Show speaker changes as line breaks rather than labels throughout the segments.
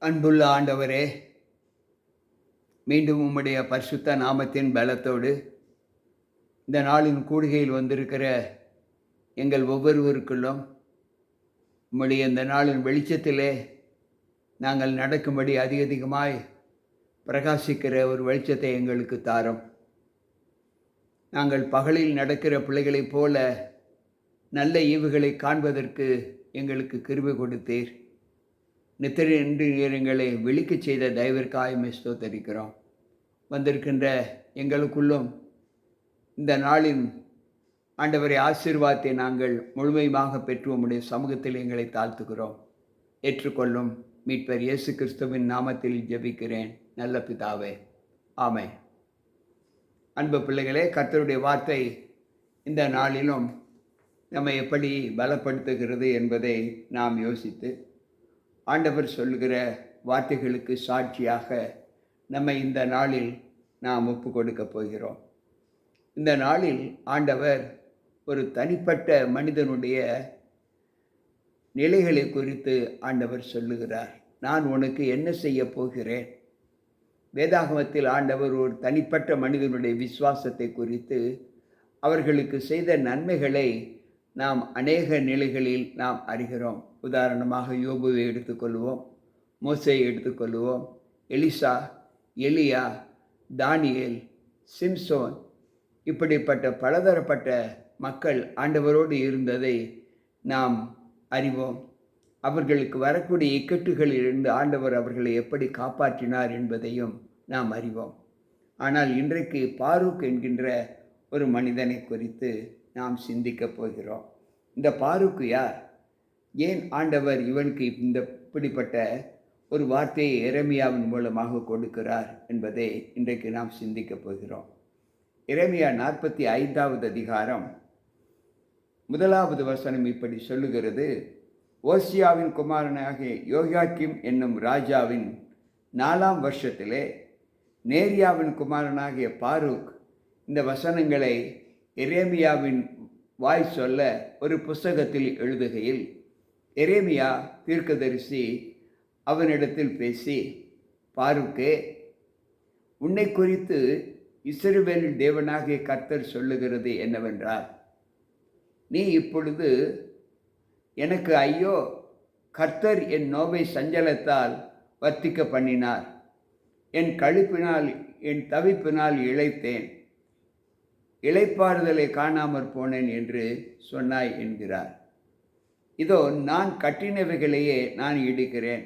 அன்புள்ள ஆண்டவரே, மீண்டும் உம்முடைய பரிசுத்த நாமத்தின் பலத்தோடு இந்த நாளின் கூடுகையில் வந்திருக்கிற எங்கள் ஒவ்வொருவருக்குள்ளும் உம்முடைய இந்த நாளின் வெளிச்சத்திலே நாங்கள் நடக்கும்படி அதிக அதிகமாய் பிரகாசிக்கிற ஒரு வெளிச்சத்தை எங்களுக்கு தாரும். நாங்கள் பகலில் நடக்கிற பிள்ளைகளைப் போல நல்ல ஈவுகளை காண்பதற்கு எங்களுக்கு கிருபை கொடுத்தீர். நித்திரை என்று எங்களை விழிக்கச் செய்த தயவிற்காய் ஸ்தோத்தரிக்கிறோம். வந்திருக்கின்ற எங்களுக்குள்ளும் இந்த நாளின் ஆண்டவரை ஆசீர்வாதத்தை நாங்கள் முழுமையாக பெற்று உம்முடைய சமூகத்தில் எங்களை தாழ்த்துகிறோம். ஏற்றுக்கொள்ளும் மீட்பர் இயேசு கிறிஸ்துவின் நாமத்தில் ஜெபிக்கிறேன் நல்ல பிதாவே, ஆமென். அன்பு பிள்ளைகளே, கர்த்தருடைய வார்த்தை இந்த நாளிலும் நம்மை எப்படி பலப்படுத்துகிறது என்பதை நாம் யோசித்து ஆண்டவர் சொல்லுகிற வார்த்தைகளுக்கு சாட்சியாக நம்மை இந்த நாளில் நாம் ஒப்பு கொடுக்கப் போகிறோம். இந்த நாளில் ஆண்டவர் ஒரு தனிப்பட்ட மனிதனுடைய நிலைகளை குறித்து ஆண்டவர் சொல்லுகிறார். நான் உனக்கு என்ன செய்ய போகிறேன். வேதாகமத்தில் ஆண்டவர் ஒரு தனிப்பட்ட மனிதனுடைய விசுவாசத்தை குறித்து அவர்களுக்கு செய்த நன்மைகளை நாம் அநேக நிலைகளில் நாம் அறிகிறோம். உதாரணமாக யோபுவை எடுத்துக்கொள்வோம், மோசேயை எடுத்துக்கொள்வோம், எலிசா, எலியா, தானியேல், சிம்சோன், இப்படிப்பட்ட பலதரப்பட்ட மக்கள் ஆண்டவரோடு இருந்ததை நாம் அறிவோம். அவர்களுக்கு வரக்கூடிய இக்கட்டுகளிலிருந்து ஆண்டவர் அவர்களை எப்படி காப்பாற்றினார் என்பதையும் நாம் அறிவோம். ஆனால் இன்றைக்கு பாரூக் என்கின்ற ஒரு மனிதனை குறித்து நாம் சிந்திக்கப் போகிறோம். இந்த பாரூக்கு யார்? ஏன் ஆண்டவர் இவனுக்கு இப்படிப்பட்ட ஒரு வார்த்தையை எரேமியாவின் மூலமாக கொடுக்கிறார் என்பதை இன்றைக்கு நாம் சிந்திக்கப் போகிறோம். எரேமியா 45வது அதிகாரம் 1வது வசனம் இப்படி சொல்லுகிறது. ஓசியாவின் குமாரனாகிய யோயாக்கீம் என்னும் ராஜாவின் 4ஆம் வருஷத்திலே நேரியாவின் குமாரனாகிய பாரூக் இந்த வசனங்களை எரேமியாவின் வாய் சொல்ல ஒரு புஸ்தகத்தில் எழுதுகையில், எரேமியா தீர்க்கதரிசி அவனிடத்தில் பேசி, பாரூக்கே, உன்னை குறித்து இஸ்ரவேலின் தேவனாகிய கர்த்தர் சொல்லுகிறது என்னவென்றால், நீ இப்பொழுது எனக்கு ஐயோ, கர்த்தர் என் நோவை சஞ்சலத்தால் வர்த்திக்க பண்ணினார், என் களிப்பினால் என் தவிப்பினால் இளைத்தேன், இளைப்பாறுதலை காணாமற் போனேன் என்று சொன்னாய் என்கிறார். இதோ நான் கட்டினவைகளையே நான் இடிக்கிறேன்,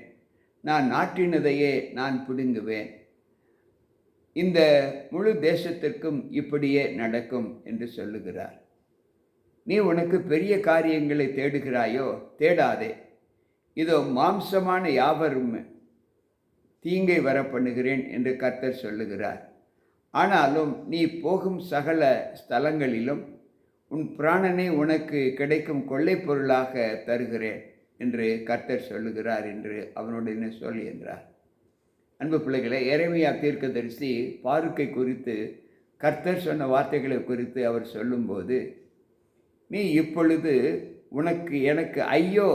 நான் நாட்டினதையே நான் பிடுங்குவேன், இந்த முழு தேசத்திற்கும் இப்படியே நடக்கும் என்று சொல்லுகிறார். நீ உனக்கு பெரிய காரியங்களை தேடுகிறாயோ? தேடாதே. இதோ மாம்சமான யாவரும் தீங்கை வர பண்ணுகிறேன் என்று கர்த்தர் சொல்லுகிறார். ஆனாலும் நீ போகும் சகல ஸ்தலங்களிலும் உன் பிராணனை உனக்கு கிடைக்கும் கொள்ளை பொருளாக தருகிறேன் என்று கர்த்தர் சொல்லுகிறார் என்று அவனுடைய சொல் என்றார். அன்பு பிள்ளைகளை, எரேமியா தீர்க்கதரிசி பாரூக்கை குறித்து கர்த்தர் சொன்ன வார்த்தைகளை குறித்து அவர் சொல்லும்போது, நீ இப்பொழுது எனக்கு ஐயோ,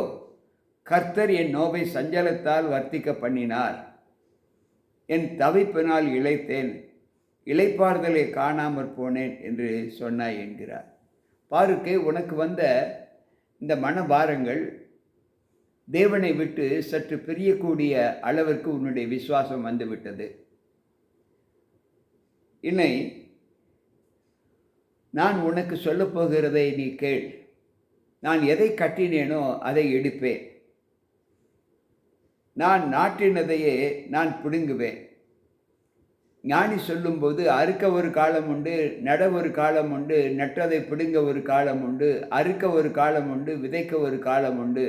கர்த்தர் என் நோவை சஞ்சலத்தால் வர்த்திக்க பண்ணினார், என் தவிப்பினால் இளைத்தேன், இளைப்பாறுதலை காணாமற் போனேன் என்று சொன்னாய் என்கிறார். பாருக்கே, உனக்கு வந்த இந்த மனபாரங்கள் தேவனை விட்டு சற்று பிரியக்கூடிய அளவிற்கு உன்னுடைய விசுவாசம் வந்துவிட்டது. இன்னை நான் உனக்கு சொல்லப் போகிறதை நீ கேள். நான் எதை கட்டினேனோ அதை எடுப்பேன், நான் நாட்டினதையே நான் பிடுங்குவேன். ஞானி சொல்லும்போது, அறுக்க ஒரு காலம் உண்டு, நட ஒரு காலம் உண்டு, நட்டதை பிடுங்க ஒரு காலம் உண்டு, அறுக்க ஒரு காலம் உண்டு, விதைக்க ஒரு காலம் உண்டு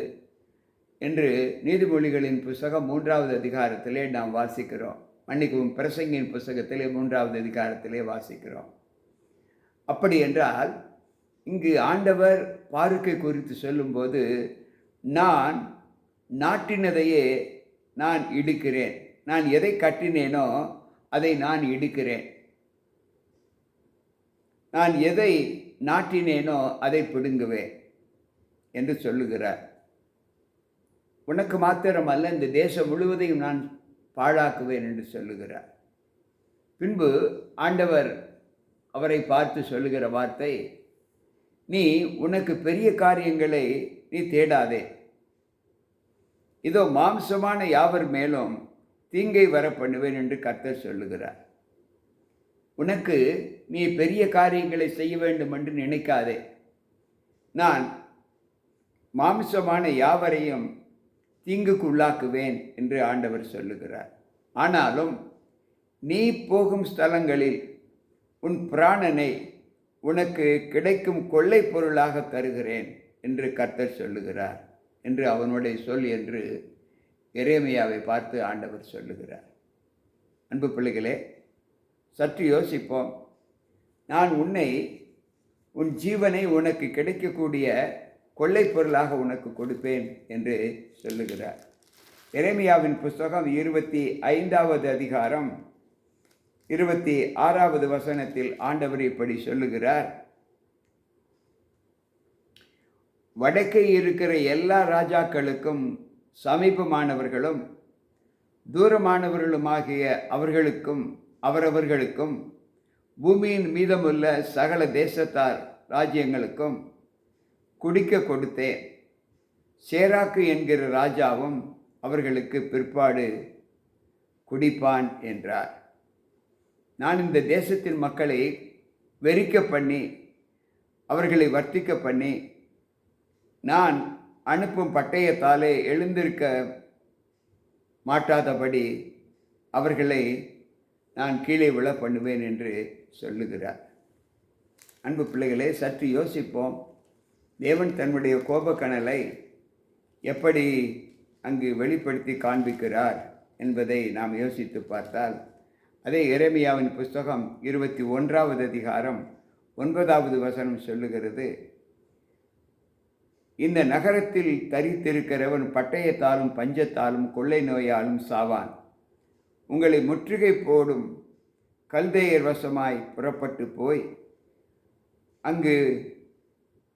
என்று நீதிமொழிகளின் புஸ்தகம் 3வது அதிகாரத்திலே நாம் வாசிக்கிறோம். மன்னிக்கவும், பிரசங்கியின் புஸ்தகத்திலே 3வது அதிகாரத்திலே வாசிக்கிறோம். அப்படி என்றால் இங்கு ஆண்டவர் பாரூக்கை குறித்து சொல்லும்போது, நான் நாட்டினதையே நான் இடிக்கிறேன், நான் எதை கட்டினேனோ அதை நான் இடிக்கிறேன், நான் எதை நாட்டினேனோ அதை பிடுங்குவேன் என்று சொல்லுகிறார். உனக்கு மாத்திரமல்ல, இந்த தேசம் முழுவதையும் நான் பாழாக்குவேன் என்று சொல்லுகிறார். பின்பு ஆண்டவர் அவரை பார்த்து சொல்லுகிற வார்த்தை, நீ உனக்கு பெரிய காரியங்களை நீ தேடாதே. இதோ மாம்சமான யாவர் மேலும் தீங்கை வர பண்ணுவேன் என்று கர்த்தர் சொல்லுகிறார். உனக்கு நீ பெரிய காரியங்களை செய்ய வேண்டும் என்று நினைக்காதே. நான் மாம்சமான யாவரையும் தீங்குக்கு உள்ளாக்குவேன் என்று ஆண்டவர் சொல்லுகிறார். ஆனாலும் நீ போகும் ஸ்தலங்களில் உன் பிராணனை உனக்கு கிடைக்கும் கொள்ளை பொருளாக தருகிறேன் என்று கர்த்தர் சொல்லுகிறார் என்று அவனுடைய சொல் என்று எரேமியாவை பார்த்து ஆண்டவர் சொல்லுகிறார். அன்பு பிள்ளைகளே, சற்று யோசிப்போம். நான் உன் ஜீவனை உனக்கு கிடைக்கக்கூடிய கொள்ளை பொருளாக உனக்கு கொடுப்பேன் என்று சொல்லுகிறார். எரேமியாவின் புஸ்தகம் 25வது அதிகாரம் 26வது வசனத்தில் ஆண்டவர் இப்படி சொல்லுகிறார், வடக்கே இருக்கிற எல்லா ராஜாக்களுக்கும் சமீபமானவர்களும் தூரமானவர்களுமாகிய அவரவர்களுக்கும் பூமியின் மீதமுள்ள சகல தேசத்தார் ராஜ்யங்களுக்கும் குடிக்க கொடுத்தேன். சேராக்கு என்கிற ராஜாவும் அவர்களுக்கு பிற்பாடு குடிப்பான் என்றார். நான் இந்த தேசத்தின் மக்களை வெறிக்க பண்ணி அவர்களை வர்த்திக்க பண்ணி நான் அனுப்பும் பட்டயத்தாலே எழுந்திருக்க மாட்டாதபடி அவர்களை நான் கீழே விழ பண்ணுவேன் என்று சொல்லுகிறார். அன்பு பிள்ளைகளே, சற்று யோசிப்போம். தேவன் தன்னுடைய கோபக்கனலை எப்படி அங்கு வெளிப்படுத்தி காண்பிக்கிறார் என்பதை நாம் யோசித்து பார்த்தால், அதே எரேமியாவின் புஸ்தகம் 21வது அதிகாரம் 9வது வசனம் சொல்லுகிறது, இந்த நகரத்தில் தரித்திருக்கிறவன் பட்டயத்தாலும் பஞ்சத்தாலும் கொள்ளை நோயாலும் சாவான். உங்களை முற்றுகை போடும் கல்தேயர் வசமாய் புறப்பட்டு போய் அங்கு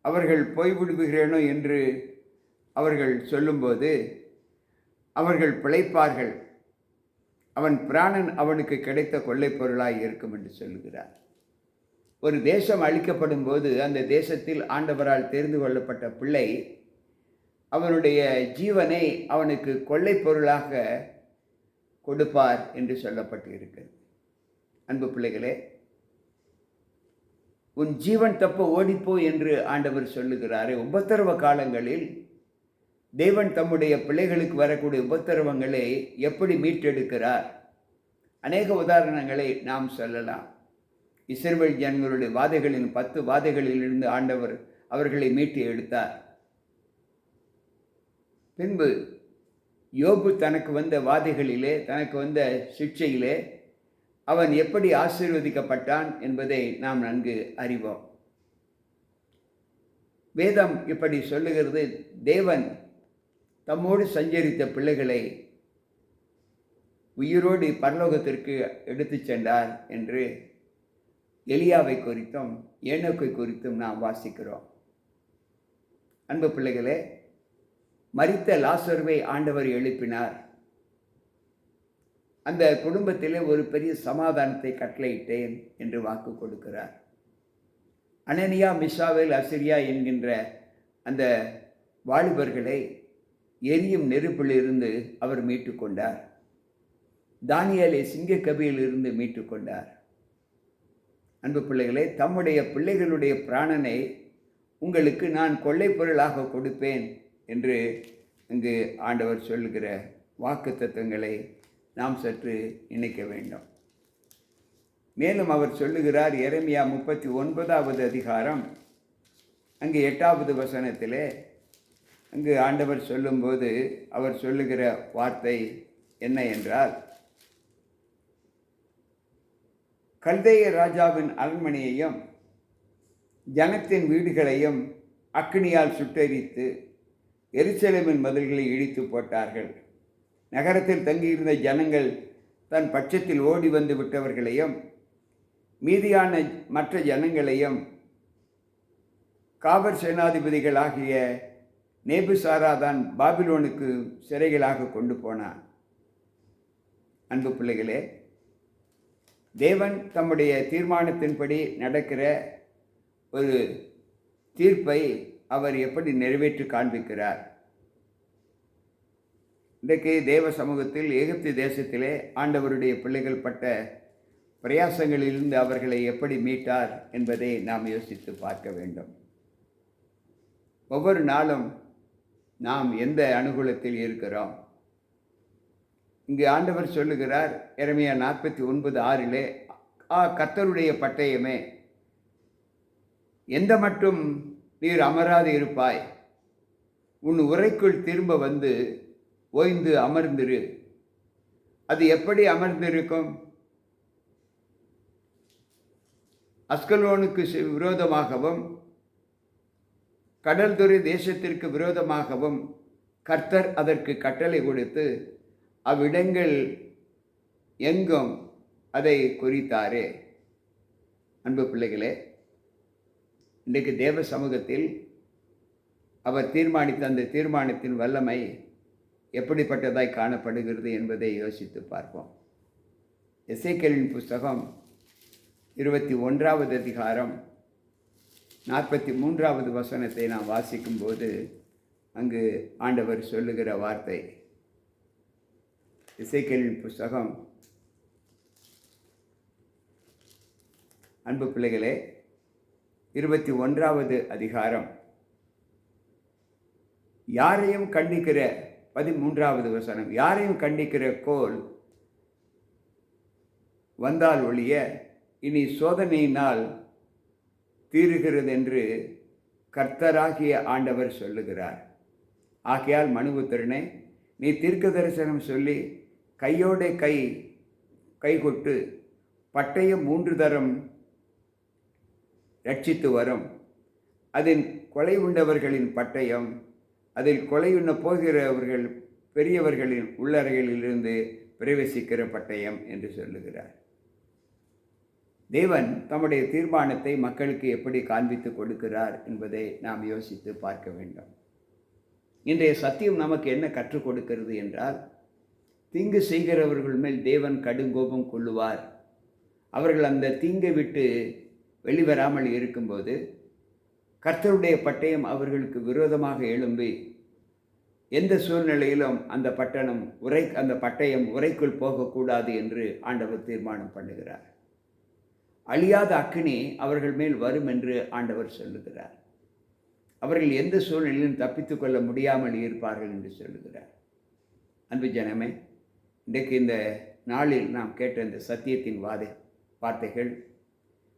அவர்கள் போய்விடுகிறேனோ என்று அவர்கள் சொல்லும்போது அவர்கள் பிழைப்பார்கள். அவன் பிராணன் அவனுக்கு கிடைத்த கொள்ளை பொருளாய் இருக்கும் என்று சொல்லுகிறார். ஒரு தேசம் அழிக்கப்படும் போது அந்த தேசத்தில் ஆண்டவரால் தெரிந்து கொள்ளப்பட்ட பிள்ளை அவனுடைய ஜீவனை அவனுக்கு கொள்ளை பொருளாக கொடுப்பார் என்று சொல்லப்பட்டு இருக்கிறது. அன்பு பிள்ளைகளே, உன் ஜீவன் தப்ப ஓடிப்போ என்று ஆண்டவர் சொல்லுகிறாரே. உபத்திரவ காலங்களில் தேவன் தம்முடைய பிள்ளைகளுக்கு வரக்கூடிய உபத்திரவங்களை எப்படி மீட்டெடுக்கிறார்? அநேக உதாரணங்களை நாம் சொல்லலாம். இஸ்ரவேல் ஜனங்களுடைய வாதைகளின் 10 வாதைகளிலிருந்து ஆண்டவர் அவர்களை மீட்டு எடுத்தார். பின்பு யோபு தனக்கு வந்த வாதைகளிலே, தனக்கு வந்த சிக்ஷையிலே அவன் எப்படி ஆசீர்வதிக்கப்பட்டான் என்பதை நாம் நன்கு அறிவோம். வேதம் இப்படி சொல்லுகிறது, தேவன் தம்மோடு சஞ்சரித்த பிள்ளைகளை உயிரோடு பரலோகத்திற்கு எடுத்து சென்றார் என்று எலியாவை குறித்தும் ஏனோக்கை குறித்தும் நாம் வாசிக்கிறோம். அன்பு பிள்ளைகளே, மரித்த லாசருவை ஆண்டவர் எழுப்பினார். அந்த குடும்பத்திலே ஒரு பெரிய சமாதானத்தை கட்டளையிட்டேன் என்று வாக்கு கொடுக்கிறார். அனனியா, மிசாவேல், அசிரியா என்கின்ற அந்த வாலிபர்களை எரியும் நெருப்பிலிருந்து அவர் மீட்டு கொண்டார். தானியேலை சிங்கக்கபியிலிருந்து மீட்டு கொண்டார். அன்பு பிள்ளைகளே, தம்முடைய பிள்ளைகளுடைய பிராணனை உங்களுக்கு நான் கொள்ளை பொருளாக கொடுப்பேன் என்று இங்கு ஆண்டவர் சொல்லுகிற வாக்கு தத்துவங்களை நாம் சற்று நினைக்க வேண்டும். மேலும் அவர் சொல்லுகிறார், எரேமியா 39வது அதிகாரம் அங்கு 8வது வசனத்திலே அங்கு ஆண்டவர் சொல்லும்போது அவர் சொல்லுகிற வார்த்தை என்ன என்றால், கல்தேய ராஜாவின் அரண்மனையையும் ஜனத்தின் வீடுகளையும் அக்கினியால் சுட்டெரித்து எருசலேமின் மதில்களை இடித்து போட்டார்கள். நகரத்தில் தங்கியிருந்த ஜனங்கள் தன் பட்சத்தில் ஓடி வந்து விட்டவர்களையும் மீதியான மற்ற ஜனங்களையும் காவற் சேனாதிபதிகளாகிய நேபுசாராதான் பாபிலோனுக்கு சிறைகளாக கொண்டு போனான். அன்பு பிள்ளைகளே, தேவன் தம்முடைய தீர்மானத்தின்படி நடக்கிற ஒரு தீர்ப்பை அவர் எப்படி நிறைவேற்றி காண்பிக்கிறார்? இன்றைக்கு தேவ சமூகத்தில் எகிப்து தேசத்திலே ஆண்டவருடைய பிள்ளைகள் பட்ட பிரயாசங்களிலிருந்து அவர்களை எப்படி மீட்டார் என்பதை நாம் யோசித்து பார்க்க வேண்டும். ஒவ்வொரு நாளும் நாம் எந்த அனுகூலத்தில் இருக்கிறோம்? இங்கு ஆண்டவர் சொல்லுகிறார், எரேமியா 49:6, கர்த்தருடைய பட்டயமே, எந்த மட்டும் நீர் அமராது இருப்பாய்? உன் உரைக்குள் திரும்ப வந்து ஓய்ந்து அமர்ந்திரு. அது எப்படி அமர்ந்திருக்கும்? அஸ்கலோனுக்கு விரோதமாகவும் கடல்துறை தேசத்திற்கு விரோதமாகவும் கர்த்தர் அதற்கு கட்டளை கொடுத்து அவ்விடங்கள் எங்கும் அதை குறித்தாரே. அன்பு பிள்ளைகளே, இன்றைக்கு தேவ சமூகத்தில் அவர் தீர்மானித்த அந்த தீர்மானத்தின் வல்லமை எப்படிப்பட்டதாய் காணப்படுகிறது என்பதை யோசித்து பார்ப்போம். எசேக்கியேலின் புஸ்தகம் 21வது அதிகாரம் 43வது வசனத்தை நாம் வாசிக்கும்போது அங்கு ஆண்டவர் சொல்லுகிற வார்த்தை, எசேக்கியேலின் புஸ்தகம், அன்பு பிள்ளைகளே, 21வது அதிகாரம், யாரையும் கண்டிக்கிற 13வது வசனம், யாரையும் கண்டிக்கிற கோல் வந்தால் ஒழிய இனி சோதனையினால் தீருகிறது என்று கர்த்தராகிய ஆண்டவர் சொல்லுகிறார். ஆகையால் மனுபுத்திரனே, நீ தீர்க்க தரிசனம் சொல்லி கையோட கை கொட்டு, பட்டயம் 3 தரம் ரட்சித்து வரும், அதில் கொலை உண்டவர்களின் பட்டயம், அதில் கொலையுண்ண போகிறவர்கள் பெரியவர்களின் உள்ளறைகளிலிருந்து பிரவேசிக்கிற பட்டயம் என்று சொல்லுகிறார். தேவன் தம்முடைய தீர்மானத்தை மக்களுக்கு எப்படி காண்பித்து கொடுக்கிறார் என்பதை நாம் யோசித்து பார்க்க வேண்டும். இன்றைய சத்தியம் நமக்கு என்ன கற்றுக் கொடுக்கிறது என்றால், தீங்கு செய்கிறவர்கள் மேல் தேவன் கடுங்கோபம் கொள்ளுவார். அவர்கள் அந்த தீங்கை விட்டு வெளிவராமல் இருக்கும்போது கர்த்தருடைய பட்டயம் அவர்களுக்கு விரோதமாக எழும்பி எந்த சூழ்நிலையிலும் அந்த பட்டயம் உரைக்குள் போகக்கூடாது என்று ஆண்டவர் தீர்மானம் பண்ணுகிறார். அழியாத அக்கினி அவர்கள் மேல் வரும் என்று ஆண்டவர் சொல்லுகிறார். அவர்கள் எந்த சூழ்நிலையிலும் தப்பித்துக் கொள்ள முடியாமல் இருப்பார்கள் என்று சொல்லுகிறார். அன்பு ஜனமே, இன்றைக்கு இந்த நாளில் நாம் கேட்ட இந்த சத்தியத்தின் வார்த்தைகள்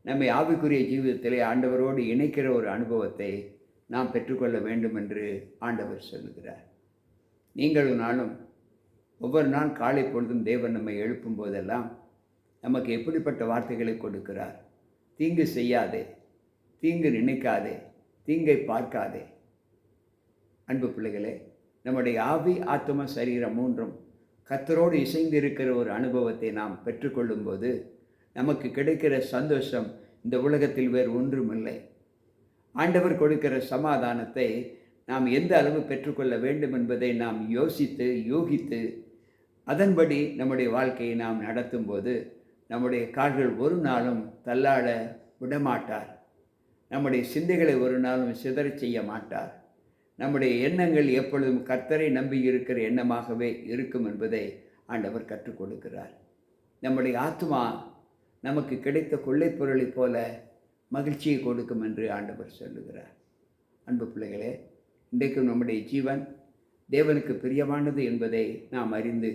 நம்மை ஆவிக்குரிய ஜீவிதத்திலே ஆண்டவரோடு இணைக்கிற ஒரு அனுபவத்தை நாம் பெற்றுக்கொள்ள வேண்டும் என்று ஆண்டவர் சொல்லுகிறார். நீங்களும் நானும் ஒவ்வொரு நாள் காலை பொழுதும் தேவன் நம்மை எழுப்பும் போதெல்லாம் நமக்கு எப்படிப்பட்ட வார்த்தைகளை கொடுக்கிறார்? தீங்கு செய்யாதே, தீங்கு நினைக்காதே, தீங்கை பார்க்காதே. அன்பு பிள்ளைகளே, நம்முடைய ஆவி, ஆத்தும, சரீரம் 3ம் கர்த்தரோடு இசைந்து இருக்கிற ஒரு அனுபவத்தை நாம் பெற்றுக்கொள்ளும் போது நமக்கு கிடைக்கிற சந்தோஷம் இந்த உலகத்தில் வேறு ஒன்றுமில்லை. ஆண்டவர் கொடுக்கிற சமாதானத்தை நாம் எந்த அளவு பெற்றுக்கொள்ள வேண்டும் என்பதை நாம் யோகித்து அதன்படி நம்முடைய வாழ்க்கையை நாம் நடத்தும் போது நம்முடைய கால்கள் ஒரு நாளும் தள்ளாட விடமாட்டார். நம்முடைய சிந்தைகளை ஒரு நாளும் சிதறச் செய்ய மாட்டார். நம்முடைய எண்ணங்கள் எப்பொழுதும் கர்த்தரை நம்பி இருக்கிற எண்ணமாகவே இருக்கும் என்பதை ஆண்டவர் கற்றுக் கொடுக்கிறார். நம்முடைய ஆத்மா நமக்கு கிடைத்த கொள்ளைப் பொருளைப் போல மகிழ்ச்சியை கொடுக்கும் என்று ஆண்டவர் சொல்லுகிறார். அன்பு பிள்ளைகளே, இன்றைக்கும் நம்முடைய ஜீவன் தேவனுக்கு பிரியமானது என்பதை நாம் அறிந்து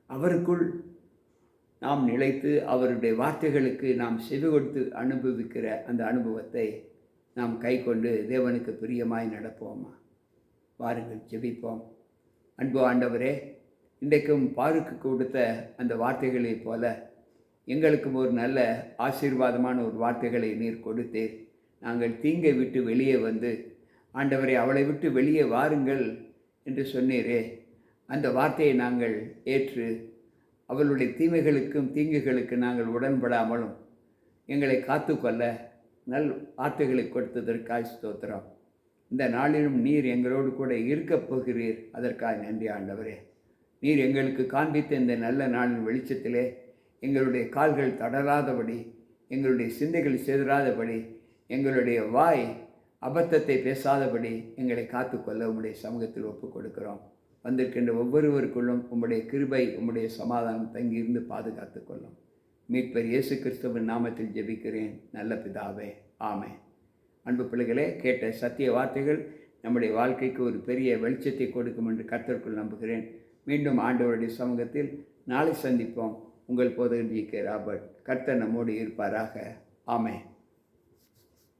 அவருக்குள் நாம் நிலைத்து அவருடைய வார்த்தைகளுக்கு நாம் செவி கொடுத்து அனுபவிக்கிற அந்த அனுபவத்தை நாம் கை கொண்டு தேவனுக்கு பிரியமாய் நடப்போமா? வாருங்கள், ஜெபிப்போம். அன்பு ஆண்டவரே, இன்றைக்கும் பாருக்கு கொடுத்த அந்த வார்த்தைகளைப் போல எங்களுக்கும் ஒரு நல்ல ஆசீர்வாதமான ஒரு வார்த்தைகளை நீர் கொடுத்தீர். நாங்கள் தீங்கை விட்டு வெளியே வந்து, ஆண்டவரே அவளை விட்டு வெளியே வாருங்கள் என்று சொன்னீரே, அந்த வார்த்தையை நாங்கள் ஏற்று அவளுடைய தீமைகளுக்கும் தீங்குகளுக்கு நாங்கள் உடன்படாமலும் எங்களை காத்துக்கொள்ள நல் வார்த்தைகளை கொடுத்ததற்காய் ஸ்தோத்திரம். இந்த நாளிலும் நீர் எங்களோடு கூட இருக்கப் போகிறீர். அதற்காக நன்றி ஆண்டவரே. நீர் எங்களுக்கு காண்பித்த இந்த நல்ல நாளின் வெளிச்சத்திலே எங்களுடைய கால்கள் தடராதபடி, எங்களுடைய சிந்தைகள் சிதறாதபடி, எங்களுடைய வாய் அபத்தத்தை பேசாதபடி எங்களை காத்துக்கொள்ள உம்முடைய சமூகத்தில் ஒப்புக் கொடுக்கிறோம். வந்திருக்கின்ற ஒவ்வொருவருக்குள்ளும் உம்முடைய கிருபை, உம்முடைய சமாதானம் தங்கியிருந்து பாதுகாத்து கொள்ளும். மீட்பர் இயேசு கிறிஸ்துவின் நாமத்தில் ஜெபிக்கிறேன் நல்ல பிதாவே, ஆமென். அன்பு பிள்ளைகளே, கேட்ட சத்திய வார்த்தைகள் நம்முடைய வாழ்க்கைக்கு ஒரு பெரிய வெளிச்சத்தை கொடுக்கும் என்று கர்த்தருக்குள் நம்புகிறேன். மீண்டும் ஆண்டவருடைய சமூகத்தில் நாளை சந்திப்போம். உங்கள் போதகர் ஜி.கே. ராபர்ட். கர்த்தர் நம்மோடு இருப்பாராக. ஆமென்.